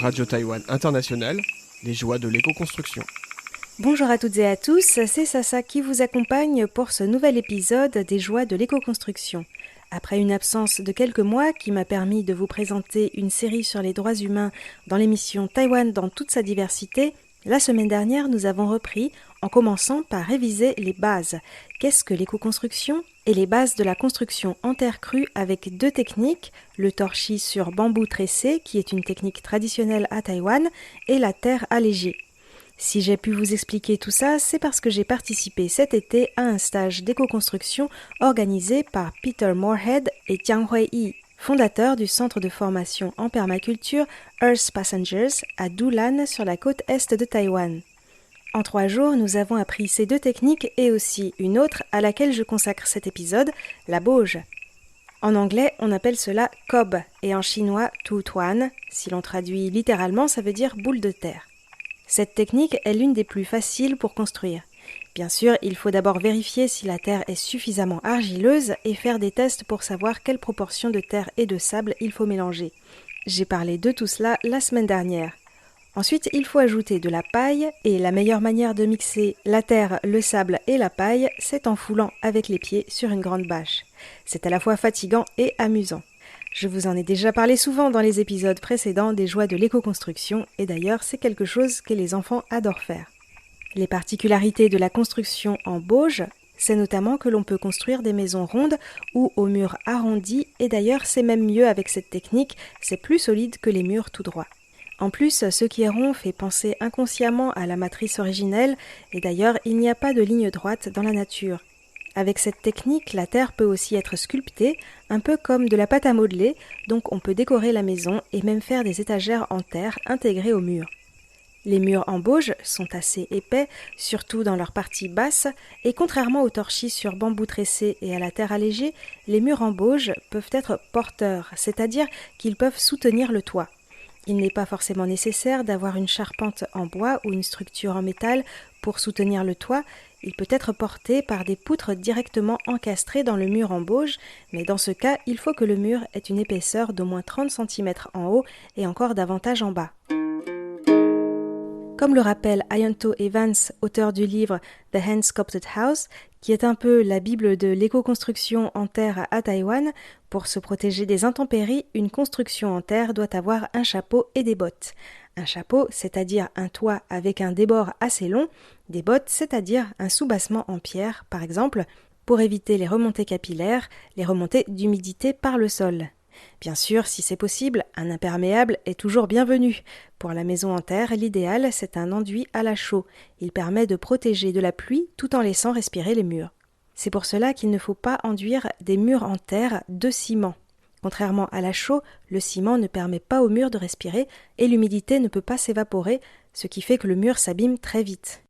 Radio Taïwan International, les joies de l'éco-construction. Bonjour à toutes et à tous, c'est Sasa qui vous accompagne pour ce nouvel épisode des joies de l'éco-construction. Après une absence de quelques mois qui m'a permis de vous présenter une série sur les droits humains dans l'émission Taïwan dans toute sa diversité, la semaine dernière nous avons repris en commençant par réviser les bases. Qu'est-ce que l'éco-construction ? Et les bases de la construction en terre crue avec deux techniques, le torchis sur bambou tressé qui est une technique traditionnelle à Taïwan et la terre allégée. Si j'ai pu vous expliquer tout ça, c'est parce que j'ai participé cet été à un stage d'éco-construction organisé par Peter Moorhead et Jiang Hui-yi, fondateurs du centre de formation en permaculture Earth Passengers à Dulan sur la côte est de Taïwan. En 3 jours, nous avons appris ces deux techniques et aussi une autre à laquelle je consacre cet épisode, la bauge. En anglais, on appelle cela cob et en chinois tu tuan. Si l'on traduit littéralement, ça veut dire boule de terre. Cette technique est l'une des plus faciles pour construire. Bien sûr, il faut d'abord vérifier si la terre est suffisamment argileuse et faire des tests pour savoir quelle proportion de terre et de sable il faut mélanger. J'ai parlé de tout cela la semaine dernière. Ensuite, il faut ajouter de la paille et la meilleure manière de mixer la terre, le sable et la paille, c'est en foulant avec les pieds sur une grande bâche. C'est à la fois fatigant et amusant. Je vous en ai déjà parlé souvent dans les épisodes précédents des joies de l'éco-construction et d'ailleurs c'est quelque chose que les enfants adorent faire. Les particularités de la construction en bauge, c'est notamment que l'on peut construire des maisons rondes ou aux murs arrondis et d'ailleurs c'est même mieux avec cette technique, c'est plus solide que les murs tout droits. En plus, ce qui est rond fait penser inconsciemment à la matrice originelle et d'ailleurs il n'y a pas de ligne droite dans la nature. Avec cette technique, la terre peut aussi être sculptée, un peu comme de la pâte à modeler, donc on peut décorer la maison et même faire des étagères en terre intégrées aux murs. Les murs en bauge sont assez épais, surtout dans leur partie basse, et contrairement au torchis sur bambou tressé et à la terre allégée, les murs en bauge peuvent être porteurs, c'est-à-dire qu'ils peuvent soutenir le toit. Il n'est pas forcément nécessaire d'avoir une charpente en bois ou une structure en métal pour soutenir le toit. Il peut être porté par des poutres directement encastrées dans le mur en bauge, mais dans ce cas, il faut que le mur ait une épaisseur d'au moins 30 cm en haut et encore davantage en bas. Comme le rappelle Ayanto Evans, auteur du livre The Hand-Sculpted House, qui est un peu la bible de l'éco-construction en terre à Taïwan, pour se protéger des intempéries, une construction en terre doit avoir un chapeau et des bottes. Un chapeau, c'est-à-dire un toit avec un débord assez long, des bottes, c'est-à-dire un soubassement en pierre, par exemple, pour éviter les remontées capillaires, les remontées d'humidité par le sol. Bien sûr, si c'est possible, un imperméable est toujours bienvenu. Pour la maison en terre, l'idéal, c'est un enduit à la chaux. Il permet de protéger de la pluie tout en laissant respirer les murs. C'est pour cela qu'il ne faut pas enduire des murs en terre de ciment. Contrairement à la chaux, le ciment ne permet pas au mur de respirer et l'humidité ne peut pas s'évaporer, ce qui fait que le mur s'abîme très vite.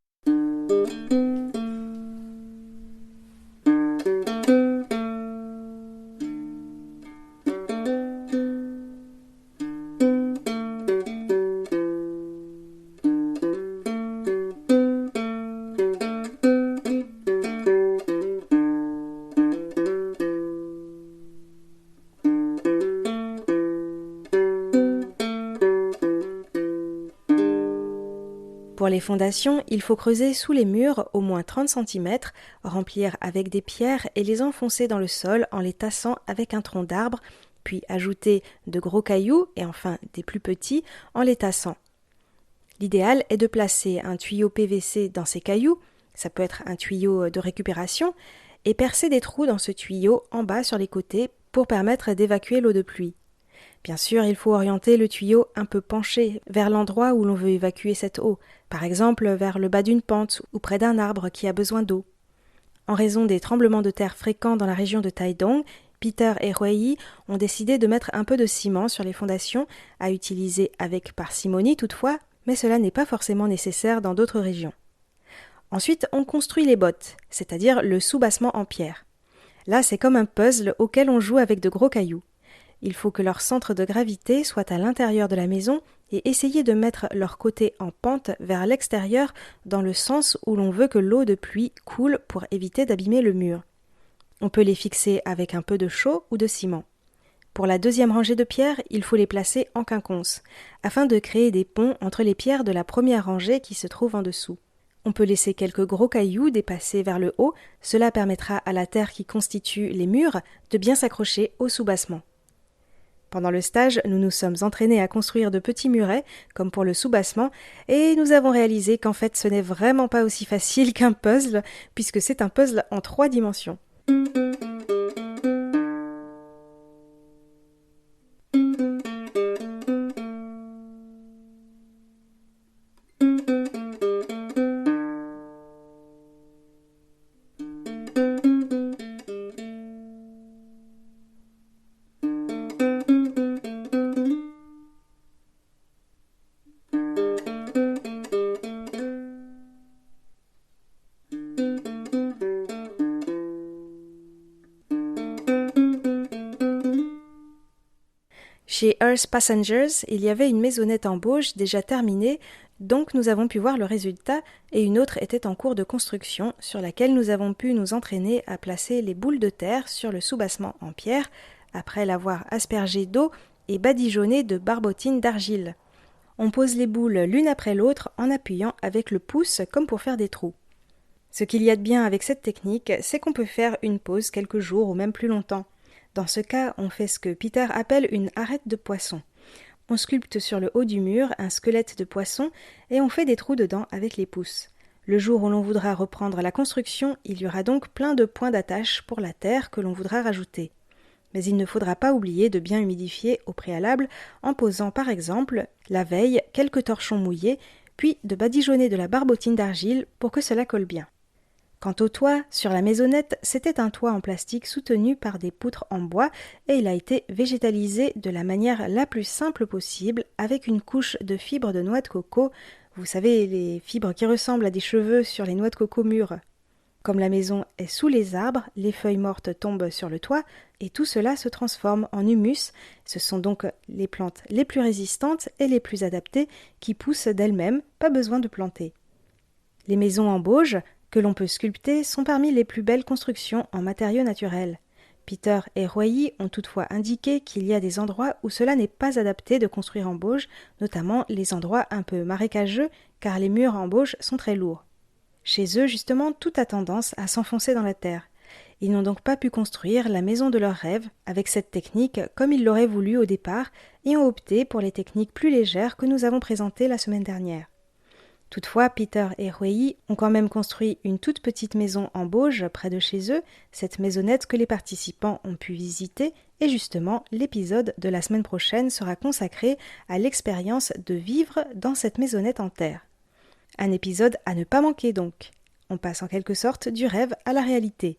Pour les fondations, il faut creuser sous les murs au moins 30 cm, remplir avec des pierres et les enfoncer dans le sol en les tassant avec un tronc d'arbre, puis ajouter de gros cailloux et enfin des plus petits en les tassant. L'idéal est de placer un tuyau PVC dans ces cailloux, ça peut être un tuyau de récupération, et percer des trous dans ce tuyau en bas sur les côtés pour permettre d'évacuer l'eau de pluie. Bien sûr, il faut orienter le tuyau un peu penché vers l'endroit où l'on veut évacuer cette eau, par exemple vers le bas d'une pente ou près d'un arbre qui a besoin d'eau. En raison des tremblements de terre fréquents dans la région de Taidong, Peter et Hui ont décidé de mettre un peu de ciment sur les fondations, à utiliser avec parcimonie toutefois, mais cela n'est pas forcément nécessaire dans d'autres régions. Ensuite, on construit les bottes, c'est-à-dire le soubassement en pierre. Là, c'est comme un puzzle auquel on joue avec de gros cailloux. Il faut que leur centre de gravité soit à l'intérieur de la maison et essayer de mettre leur côté en pente vers l'extérieur dans le sens où l'on veut que l'eau de pluie coule pour éviter d'abîmer le mur. On peut les fixer avec un peu de chaux ou de ciment. Pour la deuxième rangée de pierres, il faut les placer en quinconce, afin de créer des ponts entre les pierres de la première rangée qui se trouvent en dessous. On peut laisser quelques gros cailloux dépasser vers le haut, cela permettra à la terre qui constitue les murs de bien s'accrocher au soubassement. Pendant le stage, nous nous sommes entraînés à construire de petits murets, comme pour le soubassement, et nous avons réalisé qu'en fait ce n'est vraiment pas aussi facile qu'un puzzle, puisque c'est un puzzle en 3 dimensions. Chez Earth Passengers, il y avait une maisonnette en bauge déjà terminée, donc nous avons pu voir le résultat, et une autre était en cours de construction, sur laquelle nous avons pu nous entraîner à placer les boules de terre sur le soubassement en pierre, après l'avoir aspergé d'eau et badigeonné de barbotines d'argile. On pose les boules l'une après l'autre en appuyant avec le pouce comme pour faire des trous. Ce qu'il y a de bien avec cette technique, c'est qu'on peut faire une pause quelques jours ou même plus longtemps. Dans ce cas, on fait ce que Peter appelle une arête de poisson. On sculpte sur le haut du mur un squelette de poisson et on fait des trous dedans avec les pouces. Le jour où l'on voudra reprendre la construction, il y aura donc plein de points d'attache pour la terre que l'on voudra rajouter. Mais il ne faudra pas oublier de bien humidifier au préalable en posant par exemple, la veille, quelques torchons mouillés, puis de badigeonner de la barbotine d'argile pour que cela colle bien. Quant au toit, sur la maisonnette, c'était un toit en plastique soutenu par des poutres en bois et il a été végétalisé de la manière la plus simple possible avec une couche de fibres de noix de coco, vous savez, les fibres qui ressemblent à des cheveux sur les noix de coco mûres. Comme la maison est sous les arbres, les feuilles mortes tombent sur le toit et tout cela se transforme en humus. Ce sont donc les plantes les plus résistantes et les plus adaptées qui poussent d'elles-mêmes, pas besoin de planter. Les maisons en bauge que l'on peut sculpter sont parmi les plus belles constructions en matériaux naturels. Peter et Royi ont toutefois indiqué qu'il y a des endroits où cela n'est pas adapté de construire en bauge, notamment les endroits un peu marécageux, car les murs en bauge sont très lourds. Chez eux, justement, tout a tendance à s'enfoncer dans la terre. Ils n'ont donc pas pu construire la maison de leurs rêves avec cette technique comme ils l'auraient voulu au départ et ont opté pour les techniques plus légères que nous avons présentées la semaine dernière. Toutefois, Peter et Royi ont quand même construit une toute petite maison en bauge près de chez eux, cette maisonnette que les participants ont pu visiter, et justement, l'épisode de la semaine prochaine sera consacré à l'expérience de vivre dans cette maisonnette en terre. Un épisode à ne pas manquer donc. On passe en quelque sorte du rêve à la réalité.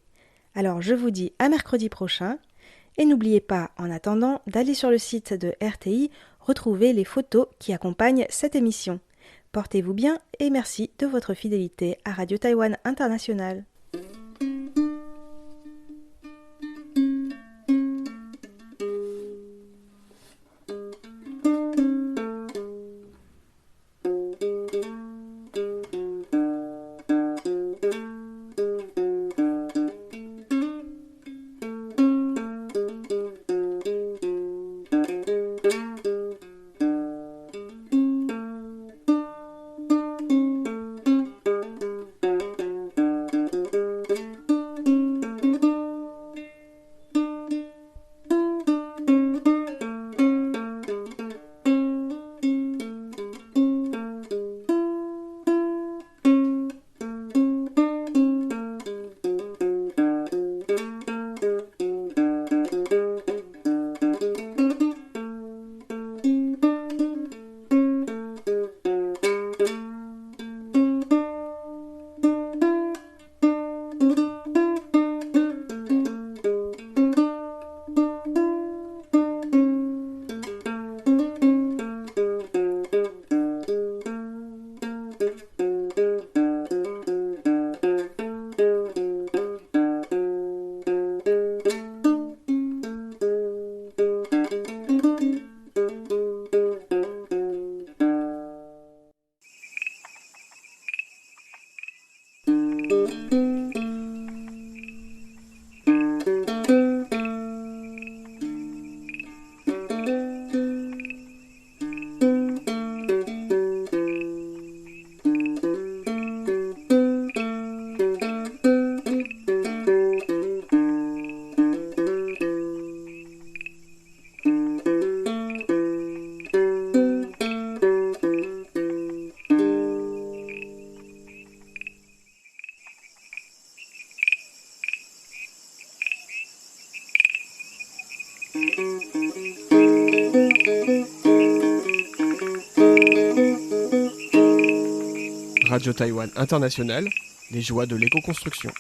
Alors je vous dis à mercredi prochain, et n'oubliez pas en attendant d'aller sur le site de RTI retrouver les photos qui accompagnent cette émission. Portez-vous bien et merci de votre fidélité à Radio Taïwan International. Radio Taïwan International, les joies de l'éco-construction.